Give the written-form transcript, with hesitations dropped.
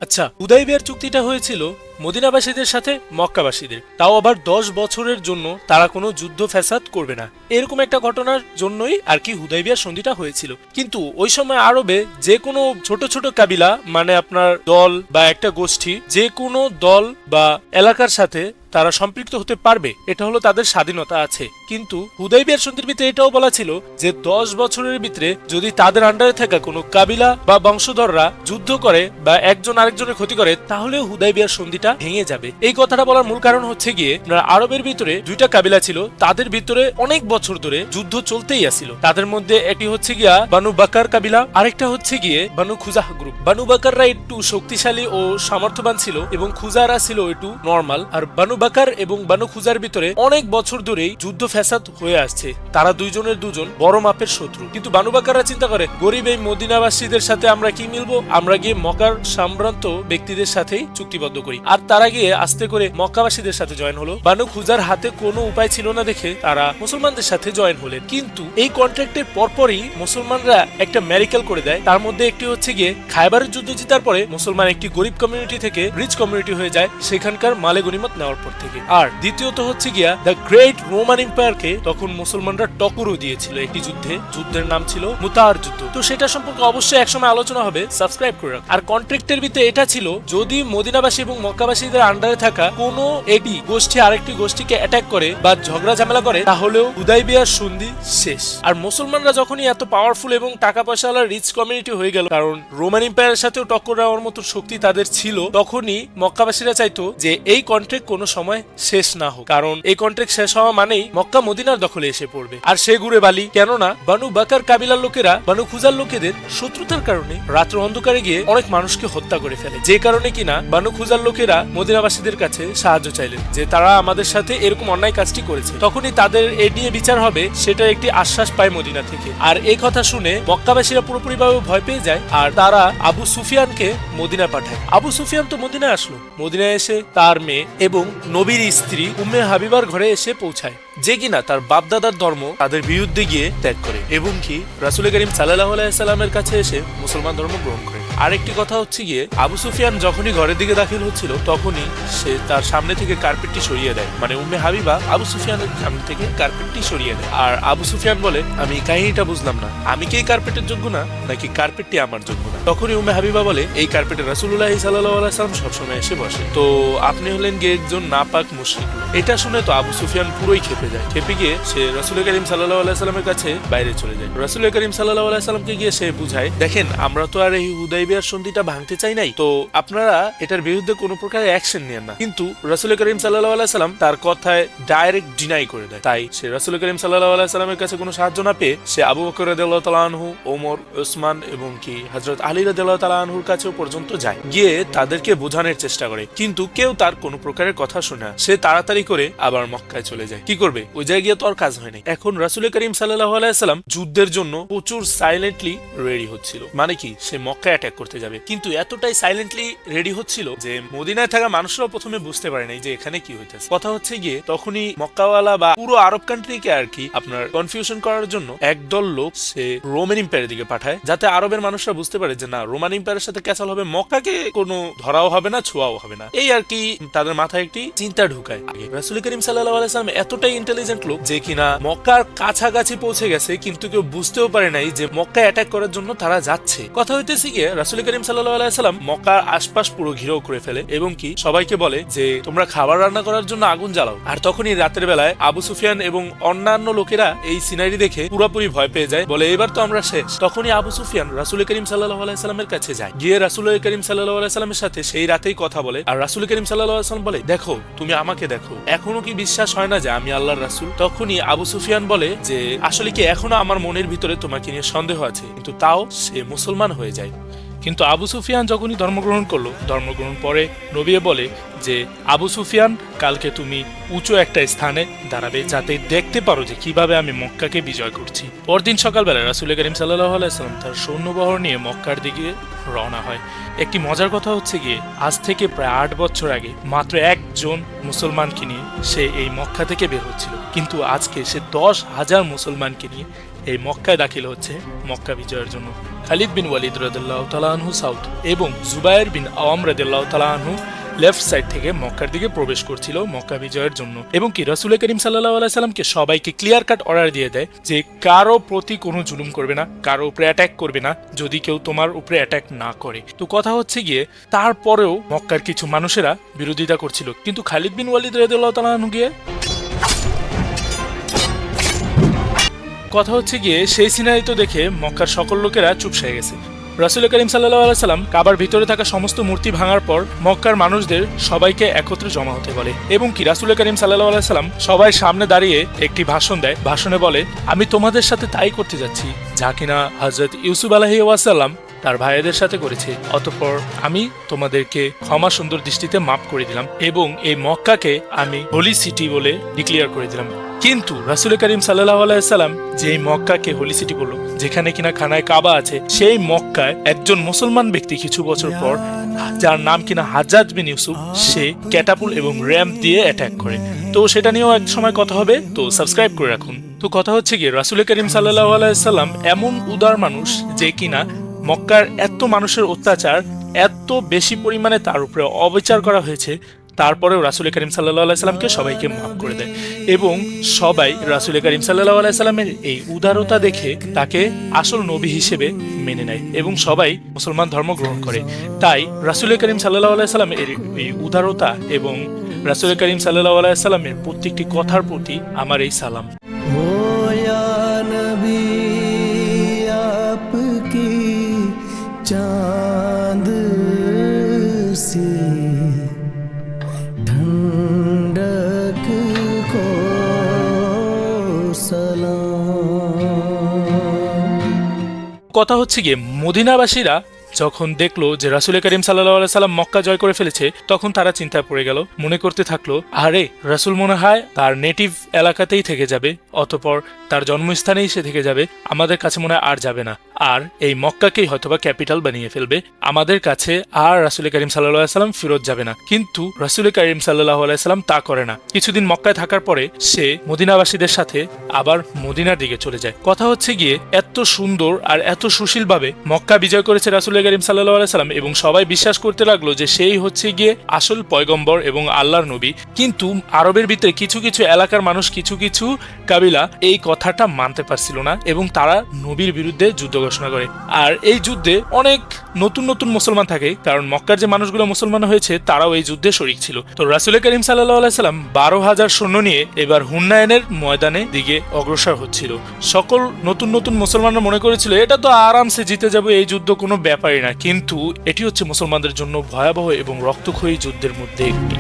আচ্ছা, হুদাইবিয়ার চুক্তিটা হয়েছিল মদিনাবাসীদের সাথে মক্কাবাসীদের, তাও আবার 10 বছরের জন্য তারা কোনো যুদ্ধ ফ্যাসাদ করবে না, এরকম একটা ঘটনার জন্যই আর কি হুদাইবিয়ার সন্ধিটা হয়েছিল। কিন্তু ওই সময় আরবে যে কোনো ছোট ছোট কাবিলা, মানে আপনার দল বা একটা গোষ্ঠী, যে কোনো দল বা এলাকার সাথে তারা সম্পৃক্ত হতে পারবে, এটা হলো তাদের স্বাধীনতা আছে। কিন্তু হুদাইবিয়ার সন্ধির ভিতরে এটাও বলা ছিল যে 10 বছরের ভিতরে যদি তাদের আন্ডারে থাকা কোনো কাবিলা বা বংশধররা যুদ্ধ করে বা একজন আরেকজনের ক্ষতি করে, তাহলে হুদাইবিয়ার সন্ধিটা ভেঙে যাবে। এই কথাটা বলার মূল কারণ হচ্ছে গিয়ে আরবের ভিতরে দুইটা কাবিলা ছিল, তাদের ভিতরে অনেক বছর ধরে যুদ্ধ চলতেই আসছিল। তাদের মধ্যে একটি হচ্ছে গিয়া বানু বাকার কাবিলা, আরেকটা হচ্ছে গিয়ে বানু খুজাহ গ্রুপ। বানু বাকাররা একটু শক্তিশালী ও সামর্থ্যবান ছিল এবং খুজারা ছিল একটু নরমাল। আর বানু বাকার এবং বানু খুজার ভিতরে অনেক বছর ধরেই যুদ্ধ ফ্যাসাদ হয়ে আসছে, তারা দুইজনের দুজন বড় মাপের শত্রু। কিন্তু বানু বাকাররা চিন্তা করে, গরিব এই মদিনাবাসীদের সাথে আমরা কি মিলবো, আমরা গিয়ে মক্কার সম্ভ্রান্ত ব্যক্তিদের সাথেই চুক্তিবদ্ধ করি। আর তারা গিয়ে আস্তে করে মক্কাবাসীদের সাথে জয়েন হলো। বানু খুজার হাতে কোনো উপায় ছিল না দেখে তারা মুসলমানদের সাথে জয়েন হলেন। কিন্তু এই কন্ট্রাক্টের পরপরই মুসলমানরা একটা ম্যারিকেল করে দেয়। তার মধ্যে একটি হচ্ছে গিয়ে খায়বারের যুদ্ধ জিতার পরে মুসলমান একটি গরিব কমিউনিটি থেকে রিচ কমিউনিটি হয়ে যায় সেখানকার মালে গনিমত নেওয়ার পর থেকে। আর দ্বিতীয়ত হচ্ছে গিয়া দ্য গ্রেট রোমান এম্পায়ারকে তখন মুসলমানরা টক্করও দিয়েছিল একটি যুদ্ধের নাম ছিল মুতার যুদ্ধ। তো সেটা সম্পর্কে অবশ্যই একসময় আলোচনা হবে, সাবস্ক্রাইব করে রাখ। আর কন্ট্রাক্টের ভিতরে এটা ছিল, যদি মদিনাবাসী এবং মক্কাবাসীদের আন্ডারে থাকা কোনো একটি গোষ্ঠী আরেকটি গোষ্ঠীকে অ্যাটাক করে বা ঝগড়া ঝামেলা করে, তাহলেও হুদাইবিয়ার সন্ধি শেষ। আর মুসলমানরা যখনই এত পাওয়ারফুল এবং টাকা পয়সাওয়ালা রিচ কমিউনিটি হয়ে গেল, কারণ রোমান এম্পায়ারের সাথেও টক্কর দেওয়ার মতো শক্তি তাদের ছিল, তখনই মক্কাবাসীরা চাইতো যে এই কন্ট্রাক্ট কোনো সময় শেষ না হোক, কারণ এই কন্ট্রাক্ট শেষ হওয়া মানেই মক্কা মদিনার দখলে এসে পড়বে। আর সে ঘুরে বালি, কেননা বানু বাকার কাবিলার লোকেরা বানু খুজার লোকেদের শত্রুতার কারণে রাত্র অন্ধকারে গিয়ে অনেক মানুষকে হত্যা করে ফেলে, যে কারণে কিনা বানু খুজার লোকেরা মদিনাবাসীদের কাছে সাহায্য চাইলেন যে তারা আমাদের সাথে এরকম অন্যায় কাজটি করেছে। তখনই তাদের এ নিয়ে বিচার হবে, সেটা একটি আশ্বাস পায় মদিনা থেকে। আর এই কথা শুনে মক্কাবাসীরা পুরোপুরিভাবে ভয় পেয়ে যায়, আর তারা আবু সুফিয়ানকে মদিনা পাঠায়। আবু সুফিয়ান তো মদিনায় আসলো, মদিনায় এসে তার মেয়ে এবং নবীর স্ত্রী উম্মে হাবিবার ঘরে এসে পৌঁছায়, যে কিনা তার বাপদাদার ধর্ম তাদের বিরুদ্ধে গিয়ে ত্যাগ করে এবং কি রাসূল করিম সাল্লাল্লাহু আলাইহি সাল্লামের কাছে এসে মুসলমান ধর্ম গ্রহণ করে। আরেকটি কথা হচ্ছে গিয়ে, আবু সুফিয়ান যখনই ঘরের দিকে দাখিল হচ্ছিল তখনই সে তার সামনে থেকে কার্পেটটি সরিয়ে দেয়, মানে উম্মে হাবিবা আবু সুফিয়ানের সামনে থেকে কার্পেটটি সরিয়ে দেয়। আর আবু সুফিয়ান বলে, আমি কাহিনীটা বুঝলাম না, আমি কি এই কার্পেটের যোগ্য না, নাকি কার্পেটটি আমার যোগ্য না? তখনই উম্মে হাবিবা বলে, এই কার্পেটে রাসূলুল্লাহ সাল্লাল্লাহু আলাইহি সাল্লাম সবসময় এসে বসে, তো আপনি হলেন গিয়ে একজন নাপাক মুশরিক। এটা শুনে তো আবু সুফিয়ান পুরোই খেপে যায়। খেপে গিয়ে সে রাসূল করিম সাল্লাল্লাহু আলাইহি সাল্লামের কাছে বাইরে চলে যায়। রাসূল করিম সাল্লাল্লাহু আলাইহি সাল্লামকে গিয়ে সে বুঝায়, দেখেন আমরা তো আর এই হুদাইবিয়ার সন্ধিটা ভাঙতে চাই নাই, তো আপনারা এটার বিরুদ্ধে কোনো প্রকার অ্যাকশন নেন না। কিন্তু রাসূল করিম সাল্লাল্লাহু আলাইহি সাল্লাম তার কথায় ডাইরেক্ট ডিনাই করে দেয়। তাই সে রাসূল করিম সাল্লাল্লাহু আলাইহি সাল্লামের কাছে কোনো সাহায্য না পেয়ে সে আবু বকর রাদিয়াল্লাহু তাআলা আনহু, ওমর, ওসমান এবং কি হযরত আলী রাদিয়াল্লাহু তাআলা আনহুর কাছেও পর্যন্ত যায়, গিয়ে তাদেরকে বোঝানোর চেষ্টা করে, কিন্তু কেউ তার কোনো প্রকারের কথা শোনে না। সে তাড়াতাড়ি করে আবার মক্কায় চলে যায়। কি করবে, ওই জায়গায় গিয়ে তো আর কাজ হয় নাই। এখন রাসূল করিম সাল্লাল্লাহু আলাইহি সাল্লাম যুদ্ধের জন্য প্রচুর সাইলেন্টলি রেডি হচ্ছিল, মানে কি সে মক্কায় অ্যাটাক করতে যাবে। কিন্তু এতটাই সাইলেন্টলি রেডি হচ্ছিল যে মদিনায় থাকা মানুষরাও প্রথমে বুঝতে পারে নাই যে এখানে কি হইতেছে। কথা হচ্ছে গিয়ে তখনই মক্কাওয়ালা বা পুরো আরব কান্ট্রিকে আর কি আপনার কনফিউশন করার জন্য একদল লোক সে রোমান এম্পায়ারের দিকে পাঠায়, যাতে আরবের মানুষরা বুঝতে পারে যে না, রোমান এম্পায়ারের সাথে ক্যাসাল হবে, মক্কাকে কোনো ধরাও হবে না, ছোঁয়াও হবে না। এই আর কি তাদের মাথায় একটি চিন্তা ঢুকায়। আগে রাসূল করিম সাল্লাল্লাহু আলাইহি সাল্লাম এতটাই ইন্টেলিজেন্ট লোক যে কিনা মক্কার কাছাকাছি পৌঁছে গেছে, কিন্তু কেউ বুঝতেও পারে নাই যে মক্কায় অ্যাটাক করার জন্য তারা যাচ্ছে। কথা হইতেছে গিয়ে রাসূল করিম সাল্লাল্লাহু আলাইহি সাল্লাম মক্কার আশপাশ পুরো ঘিরেও করে ফেলে এবং কি সবাইকে বলে যে তোমরা খাবার রান্না করার জন্য আগুন জ্বালাও। আর তখনই রাতের বেলায় আবু সুফিয়ান এবং অন্যান্য লোকেরা এই সিনারি দেখে পুরোপুরি ভয় পেয়ে যায়, বলে এবার তো আমরা শেষ। তখনই আবু সুফিয়ান রাসূল করিম সাল্লাল্লাহু আলাইহি সাল্লামের কাছে যায়, গিয়ে রাসূল করিম সাল্লাল্লাহু আলাইহি সাল্লামের সাথে সেই রাতেই কথা বলে। আর রাসূল করিম সাল্লাল্লাহু আলাইহি সাল্লাম বলে, দেখো তুমি আমাকে দেখো, এখনো কি বিশ্বাস হয় না যে আমি আল্লাহর রাসূল? তখনই আবু সুফিয়ান বলে যে আসলে কি এখনো আমার মনের ভিতরে তোমাকে নিয়ে সন্দেহ আছে, কিন্তু তাও সে মুসলমান হয়ে যায়। কিন্তু আবু সুফিয়ান যখনই ধর্মগ্রহণ করলো, ধর্মগ্রহণ পরে নবী বলে যে আবু সুফিয়ান, কালকে তুমি উঁচু একটা স্থানে দাঁড়াবে যাতে দেখতে পারো যে কিভাবে আমি মক্কাকে বিজয় করছি। পরদিন সকালবেলা রাসূল করিম সাল্লাল্লাহু আলাইহি সাল্লাম তার সৈন্যবহর নিয়ে মক্কার দিকে রওনা হয়। একটি মজার কথা হচ্ছে গিয়ে, আজ থেকে প্রায় 8 বছর আগে মাত্র একজন মুসলমানকে নিয়ে সে এই মক্কা থেকে বের হচ্ছিল, কিন্তু আজকে সে 10,000 মুসলমানকে নিয়ে এই মক্কায় দাখিল হচ্ছে মক্কা বিজয়ের জন্য। খালিদ বিন ওয়ালিদ রাদিয়াল্লাহু তাআলা আনহু সাউথ এবং জুবায়ের বিন আওয়াম রাদিয়াল্লাহু তাআলা আনহু লেফট সাইড থেকে মক্কার দিকে প্রবেশ করছিল মক্কা বিজয়ের জন্য। এবং কি রাসূল করিম সাল্লাল্লাহু আলাইহি সাল্লামকে সবাইকে ক্লিয়ার কাট অর্ডার দিয়ে দেয় যে কারো প্রতি কোনো জুলুম করবে না, কারো উপরে অ্যাটাক করবে না যদি কেউ তোমার উপরে অ্যাটাক না করে। তো কথা হচ্ছে গিয়ে তারপরেও মক্কার কিছু মানুষেরা বিরোধিতা করছিল, কিন্তু খালিদ বিন ওয়ালিদ রাদিয়াল্লাহু তাআলা আনহু গিয়ে কথা হচ্ছে গিয়ে সেই সিনারি তো দেখে মক্কার সকল লোকেরা চুপসে গেছে। রাসূল করিম সাল্লাল্লাহু আলাইহি সাল্লাম কাবার ভিতরে থাকা সমস্ত মূর্তি ভাঙার পর মক্কার মানুষদের সবাইকে একত্রে জমা হতে বলে এবং কি রাসূল করিম সাল্লাল্লাহু আলাইহি সাল্লাম সবাই সামনে দাঁড়িয়ে একটি ভাষণ দেয়। ভাষণে বলে, আমি তোমাদের সাথে তাই করতে যাচ্ছি যা কিনা হযরত ইউসুফ আলাইহিস সালাম তার ভাইদের সাথে করেছে। অতঃপর আমি তোমাদেরকে ক্ষমা সুন্দর দৃষ্টিতে মাফ করে দিলাম এবং এই মক্কাকে আমি হোলি সিটি বলে ডিক্লেয়ার করে দিলাম। কিন্তু রাসূল করিম সাল্লাল্লাহু আলাইহি সাল্লাম যে মক্কাকে হোলি সিটি বলল, যেখানে কিনা খানায় কাবা আছে, সেই মক্কায় একজন মুসলমান ব্যক্তি কিছু বছর পর, যার নাম কিনা হাজ্জাজ বিন ইউসুফ, সে ক্যাটাপুল এবং র্যাম্প দিয়ে অ্যাটাক করে। তো সেটা নিয়েও এক সময় কথা হবে, তো সাবস্ক্রাইব করে রাখুন। তো কথা হচ্ছে গিয়ে রাসূল করিম সাল্লাল্লাহু আলাইহি সাল্লাম এমন উদার মানুষ যে কিনা মক্কার এত মানুষের অত্যাচার, এত বেশি পরিমাণে তার উপরে অবিচার করা হয়েছে, তারপরেও রাসূল করিম সাল্লাল্লাহু আলাইহি সাল্লামকে সবাইকে মাফ করে দেয় এবং সবাই রাসূল করিম সাল্লাল্লাহু আলাইহি সাল্লামের এই উদারতা দেখে তাকে আসল নবী হিসেবে মেনে নেয় এবং সবাই মুসলমান ধর্ম গ্রহণ করে। তাই রাসূল করিম সাল্লাল্লাহু আলাইহি সাল্লামের এই উদারতা এবং রাসূল করিম সাল্লাল্লাহু আলাইহি সাল্লামের প্রত্যেকটি কথার প্রতি আমার এই সালাম। चांद से ठंडक को सलाम। কথা হচ্ছে গিয়ে মদিনাবাসীরা যখন দেখলো যে রাসূল করিম সাল্লাল্লাহু আলাইহি সাল্লাম মক্কা জয় করে ফেলেছে, তখন তারা চিন্তায় পড়ে গেল, মনে করতে থাকলো, আরে রাসূল মনে হয় তার নেটিভ এলাকাতেই থেকে যাবে, অতঃপর তার জন্মস্থানেই সে থেকে যাবে, আমাদের কাছে মনে হয় আর যাবে না, আর এই মক্কাকেই হয়তোবা ক্যাপিটাল বানিয়ে ফেলবে, আমাদের কাছে আর রাসূল করিম সাল্লাল্লাহু আলাইহি সাল্লাম ফিরত যাবে না। কিন্তু রাসূল করিম সাল্লাল্লাহু আলাইহি সাল্লাম তা করে না। কিছুদিন মক্কায় থাকার পরে সে মদিনাবাসীদের সাথে আবার মদিনার দিকে চলে যায়। কথা হচ্ছে গিয়ে এত সুন্দর আর এত সুশীলভাবে মক্কা বিজয় করেছে রাসূল করিম সাল্লাল্লাহু আলাইহি সাল্লাম এবং সবাই বিশ্বাস করতে লাগলো যে সেই হচ্ছে গিয়ে আসল পয়গম্বর এবং আল্লাহর নবী। কিন্তু আরবের ভিতরে কিছু কিছু এলাকার মানুষ, কিছু কিছু কাবিলা এই কথাটা মানতে পারছিল না এবং তারা নবীর বিরুদ্ধে যুদ্ধ ঘোষণা করে। আর এই যুদ্ধে অনেক নতুন নতুন মুসলমান থাকে, কারণ মক্কার যে মানুষগুলো মুসলমান হয়েছে তারাও এই যুদ্ধে শরীক ছিল। তো রাসূল করিম সাল্লাল্লাহু আলাইহি সাল্লাম 12,000 সৈন্য নিয়ে এবার হুনাইনের ময়দানে দিকে অগ্রসর হচ্ছিল। সকল নতুন নতুন মুসলমানরা মনে করেছিল এটা তো আরামসে জিতে যাবে, এই যুদ্ধ কোনো ব্যাপারই না, কিন্তু এটি হচ্ছে মুসলমানদের জন্য ভয়াবহ এবং রক্তক্ষয়ী যুদ্ধের মধ্যে একটি।